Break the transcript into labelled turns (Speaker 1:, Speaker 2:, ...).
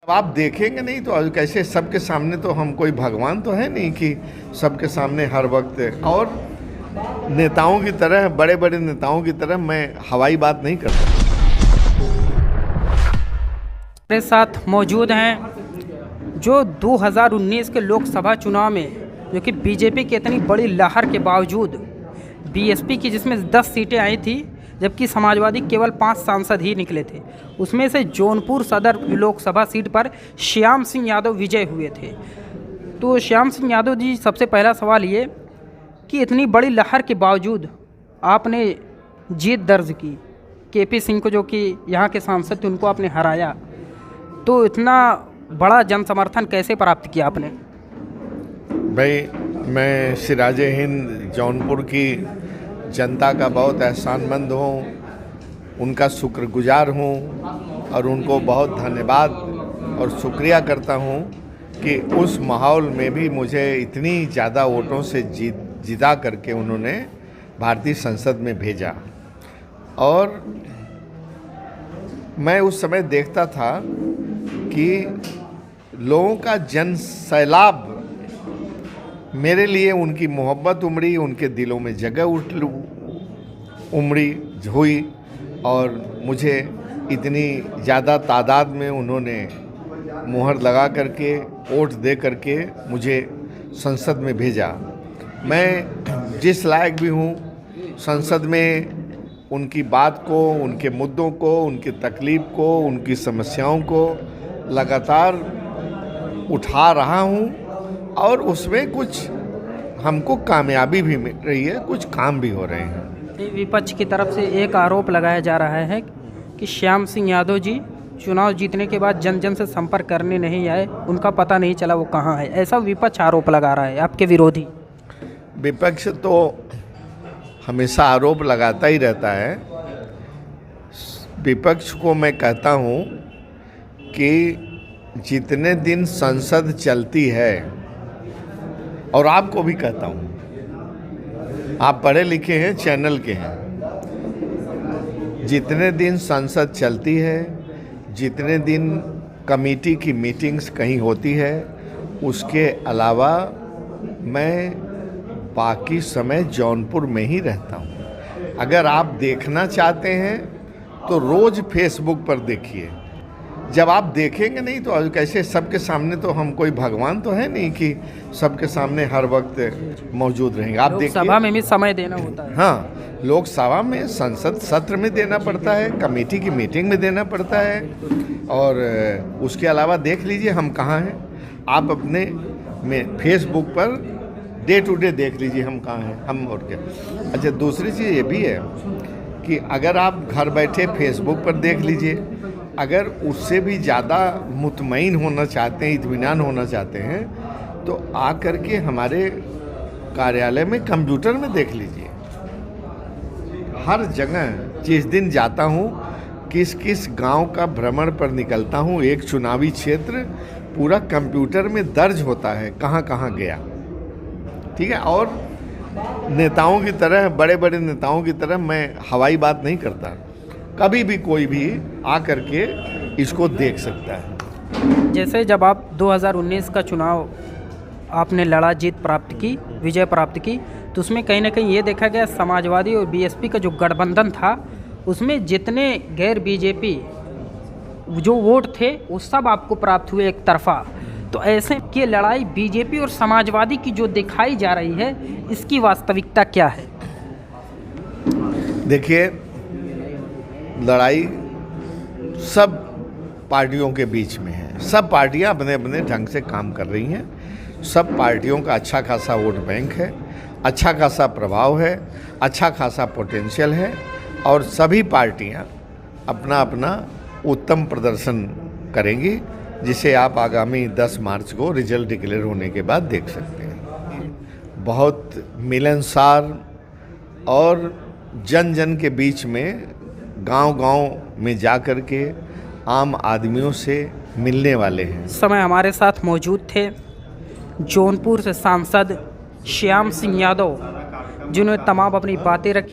Speaker 1: आप देखेंगे नहीं तो कैसे? सबके सामने तो हम कोई भगवान तो है नहीं कि सबके सामने हर वक्त। और नेताओं की तरह, बड़े बड़े नेताओं की तरह मैं हवाई बात नहीं करता।
Speaker 2: मेरे साथ मौजूद हैं जो 2019 के लोकसभा चुनाव में, जो कि बीजेपी की इतनी बड़ी लहर के बावजूद बीएसपी की जिसमें 10 सीटें आई थी, जबकि समाजवादी केवल 5 सांसद ही निकले थे। उसमें से जौनपुर सदर लोकसभा सीट पर श्याम सिंह यादव विजय हुए थे। तो श्याम सिंह यादव जी, सबसे पहला सवाल ये कि इतनी बड़ी लहर के बावजूद आपने जीत दर्ज की, केपी सिंह को जो कि यहाँ के सांसद थे उनको आपने हराया, तो इतना बड़ा जन समर्थन कैसे प्राप्त किया आपने?
Speaker 1: भाई, मैं सिराज हिंद जौनपुर की जनता का बहुत एहसानमंद हूँ, उनका शुक्रगुजार हूँ और उनको बहुत धन्यवाद और शुक्रिया करता हूँ कि उस माहौल में भी मुझे इतनी ज़्यादा वोटों से जिता करके उन्होंने भारतीय संसद में भेजा। और मैं उस समय देखता था कि लोगों का जन सैलाब मेरे लिए, उनकी मोहब्बत उमड़ी, उनके दिलों में जगह उमड़ी हुई और मुझे इतनी ज़्यादा तादाद में उन्होंने मुहर लगा करके, वोट दे करके मुझे संसद में भेजा। मैं जिस लायक भी हूँ, संसद में उनकी बात को, उनके मुद्दों को, उनकी तकलीफ़ को, उनकी समस्याओं को लगातार उठा रहा हूँ और उसमें कुछ हमको कामयाबी भी मिल रही है, कुछ काम भी हो रहे हैं।
Speaker 2: विपक्ष की तरफ से एक आरोप लगाया जा रहा है कि श्याम सिंह यादव जी चुनाव जीतने के बाद जन जन से संपर्क करने नहीं आए, उनका पता नहीं चला वो कहाँ है, ऐसा विपक्ष आरोप लगा रहा है, आपके विरोधी।
Speaker 1: विपक्ष तो हमेशा आरोप लगाता ही रहता है। विपक्ष को मैं कहता हूँ कि जितने दिन संसद चलती है, और आपको भी कहता हूँ, आप पढ़े लिखे हैं, चैनल के हैं, जितने दिन संसद चलती है, जितने दिन कमेटी की मीटिंग्स कहीं होती है, उसके अलावा मैं बाकी समय जौनपुर में ही रहता हूँ। अगर आप देखना चाहते हैं तो रोज़ फेसबुक पर देखिए। जब आप देखेंगे नहीं तो कैसे? सबके सामने तो हम कोई भगवान तो है नहीं कि सबके सामने हर वक्त मौजूद रहेंगे। आप देखिए,
Speaker 2: लोकसभा में भी समय देना होता है।
Speaker 1: हाँ, लोकसभा में संसद सत्र में देना पड़ता है, कमेटी की मीटिंग में देना पड़ता है, और उसके अलावा देख लीजिए हम कहाँ हैं। आप अपने में Facebook per day to day देख लीजिए हम कहाँ हैं, हम और क्या। अच्छा, दूसरी चीज़ ये भी है कि अगर आप घर बैठे फेसबुक पर देख लीजिए, अगर उससे भी ज़्यादा मुतमईन होना चाहते हैं, इत्मीनान होना चाहते हैं, तो आ करके हमारे कार्यालय में कंप्यूटर में देख लीजिए। हर जगह जिस दिन जाता हूँ, किस किस गांव का भ्रमण पर निकलता हूँ, एक चुनावी क्षेत्र पूरा कंप्यूटर में दर्ज होता है, कहाँ कहाँ गया। ठीक है। और नेताओं की तरह, बड़े बड़े नेताओं की तरह मैं हवाई बात नहीं करता। कभी भी कोई भी आ करके इसको देख सकता है।
Speaker 2: जैसे जब आप 2019 का चुनाव आपने लड़ा, जीत प्राप्त की, विजय प्राप्त की, तो उसमें कहीं ना कहीं ये देखा गया समाजवादी और बीएसपी का जो गठबंधन था, उसमें जितने गैर बीजेपी जो वोट थे वो सब आपको प्राप्त हुए एक तरफा। तो ऐसे की लड़ाई बीजेपी और समाजवादी की जो दिखाई जा रही है, इसकी वास्तविकता क्या है?
Speaker 1: देखिए, लड़ाई सब पार्टियों के बीच में है। सब पार्टियां अपने अपने ढंग से काम कर रही हैं। सब पार्टियों का अच्छा खासा वोट बैंक है, अच्छा खासा प्रभाव है, अच्छा खासा पोटेंशियल है, और सभी पार्टियां अपना अपना उत्तम प्रदर्शन करेंगी, जिसे आप आगामी 10 मार्च को रिजल्ट डिक्लेयर होने के बाद देख सकते हैं। बहुत मिलनसार और जन जन के बीच में, गांव-गांव में जा कर के आम आदमियों से मिलने वाले हैं।
Speaker 2: इस समय हमारे साथ मौजूद थे जौनपुर से सांसद श्याम सिंह यादव, जिन्होंने तमाम अपनी बातें रखी।